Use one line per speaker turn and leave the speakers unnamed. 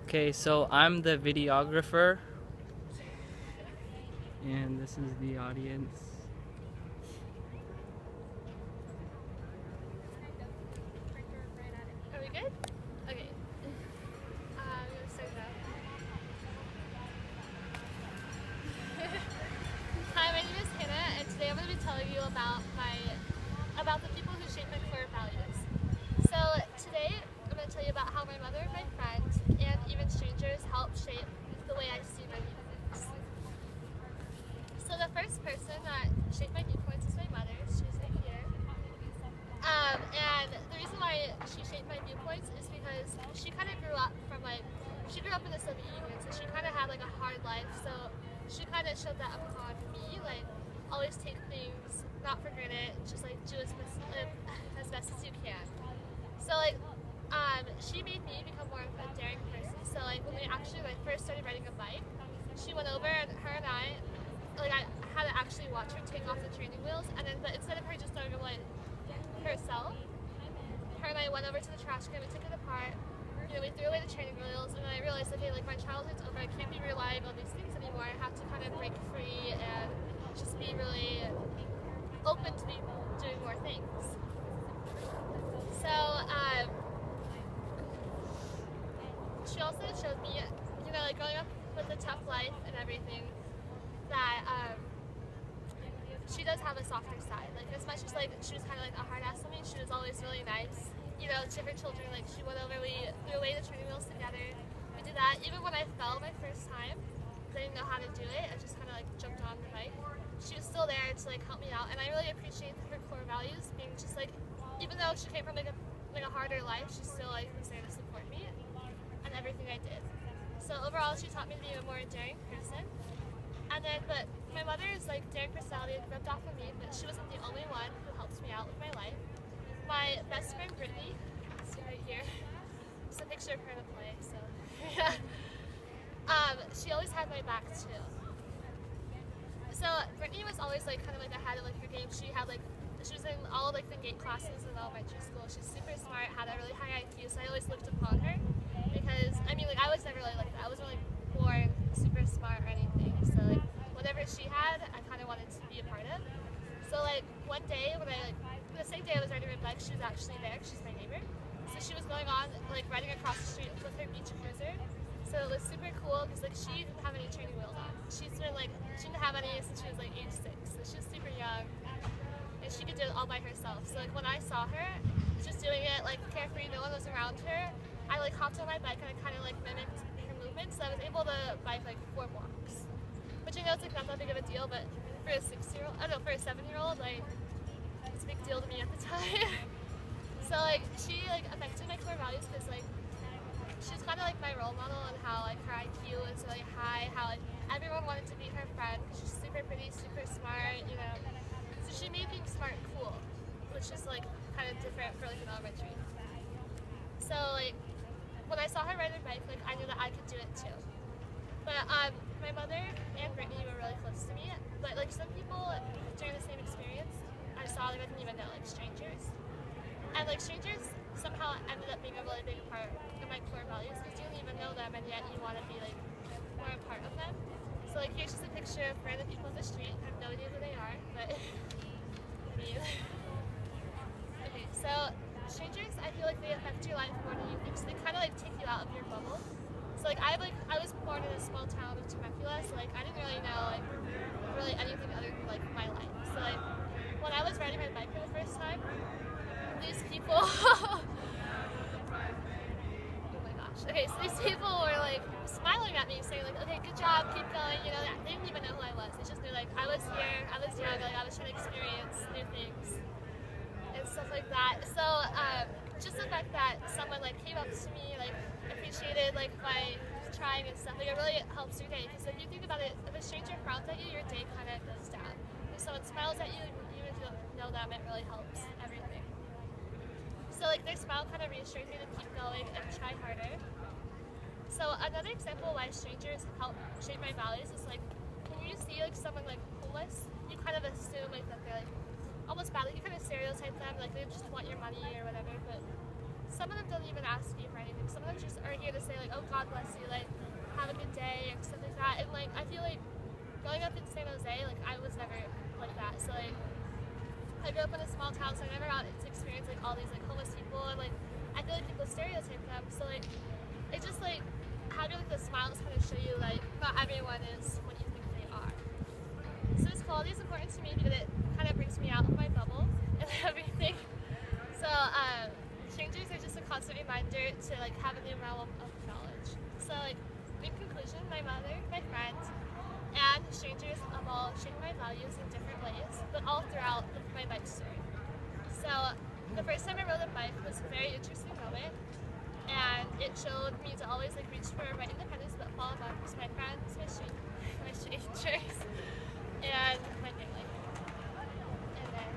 Okay, so I'm the videographer, and this is the audience.
Are we good? Okay. I'm gonna start now. Hi, my name is Hannah, and today I'm gonna be telling you about the people who shape my core values. So today I'm gonna tell you about how my mother, my friend, and even strangers help shape the way I see my viewpoints. So the first person that shaped my viewpoints is my mother. She's right here. And the reason why she shaped my viewpoints is because she kind of she grew up in the Soviet Union, so she kind of had like a hard life. So she kind of showed that upon me, like always take things not for granted, just like do as best as you can. So she made me become more of a daring person. So like when we actually first started riding a bike, she went over and her and I had to actually watch her take off the training wheels, and then but instead of her just throwing them herself, her and I went over to the trash can, we took it apart, we threw away the training wheels, and then I realized, okay, like my childhood's over, I can't be relying on these things anymore, I have to kind of break free and just be really open to doing more things. So, she also showed me, like growing up with a tough life and everything, that, she does have a softer side. Like as much as like she was kind of like a hard ass to me, she was always really nice. To her children, like she went over, we threw away the training wheels together. We did that. Even when I fell my first time, I didn't know how to do it. I just kind of like jumped on the bike. She was still there to like help me out, and I really appreciate her core values being just like, even though she came from like a harder life, she still like was there to support me and everything I did. So overall, she taught me to be a more enduring person. And then, but my mother is like daring personality rubbed off of me, but she wasn't the only one who helps me out with my life. My best friend Brittany, is right here. It's a picture of her in a play, so yeah. She always had my back too. So Brittany was always like kind of like ahead of like her game. She was in all like the gate classes in elementary school. She's super smart, had a really high IQ, so I always looked upon her because I mean like I was never really like that. I wasn't really born super smart or anything. So like whatever she had, I kind of wanted to be a part of. So like one day when the same day I was riding my bike, she was actually there. She's my neighbor. So she was going on like riding across the street with her beach cruiser. So it was super cool because like she didn't have any training wheels on. She didn't have any since she was like age 6. So she was super young and she could do it all by herself. So like when I saw her just doing it like carefree, no one was around her, I like hopped on my bike and I kind of like mimicked her movements. So I was able to bike like 4 blocks. Which I know it's like not that big of a deal, but for a 7-year-old, like it's a big deal to me at the time. So like she like affected my core values because like she's kind of like my role model on how like her IQ is really high, how like everyone wanted to be her friend because she's super pretty, super smart, So she made being smart cool, which is like kind of different for like an elementary. So like when I saw her ride her bike, like I knew that I could do it too. But my mother and Brittany were really close to me. But like some people during the same experience, I saw them I didn't even know, like strangers. And like strangers somehow ended up being a really big part of my core values because you don't even know them and yet you want to be like more a part of them. So like here's just a picture of random people on the street. I have no idea who they are, but I mean. Okay, so strangers, I feel like they affect your life more than you think. So they kind of like take you out of your bubble. So like I was born in a small town of Temecula, so like I didn't really know like really anything other than like my life. So like when I was riding my bike for the first time, these people oh my gosh. Okay, so these people were like smiling at me, saying like, okay, good job, keep going, They didn't even know who I was. They just knew like I was here, I was young, like I was trying to experience new things and stuff like that. So just the fact that someone like came up to me, like appreciated like my trying and stuff, like it really helps your day. Because if you think about it, if a stranger frowns at you, your day kind of goes down. If someone smiles at you, even if you don't know them, it really helps everything. So like their smile kind of reassures me to keep going and try harder. So another example why strangers help shape my values is like when you see like someone like homeless, you kind of assume like that they're like almost bad. Like you kind of stereotype them, like they just want your money or whatever. But some of them don't even ask you for anything. Some of them just are here to say like, oh, God bless you, like, have a good day, or stuff like that. And like, I feel like growing up in San Jose, like, I was never like that. So like, I grew up in a small town, so I never got to experience like all these like homeless people, and like, I feel like people stereotype them. So like, it just like, having like the smiles kind of show you like, not everyone is what you think they are. So this quality is important to me because it kind of brings me out of my bubble and everything. So strangers are just a constant reminder to like have a new realm of knowledge. So like, in conclusion, my mother, my friends, and strangers have all shaped my values in different ways, but all throughout my bike story. So the first time I rode a bike was a very interesting moment, and it showed me to always like reach for my independence but fall amongst my friends, my strangers, and my family. And then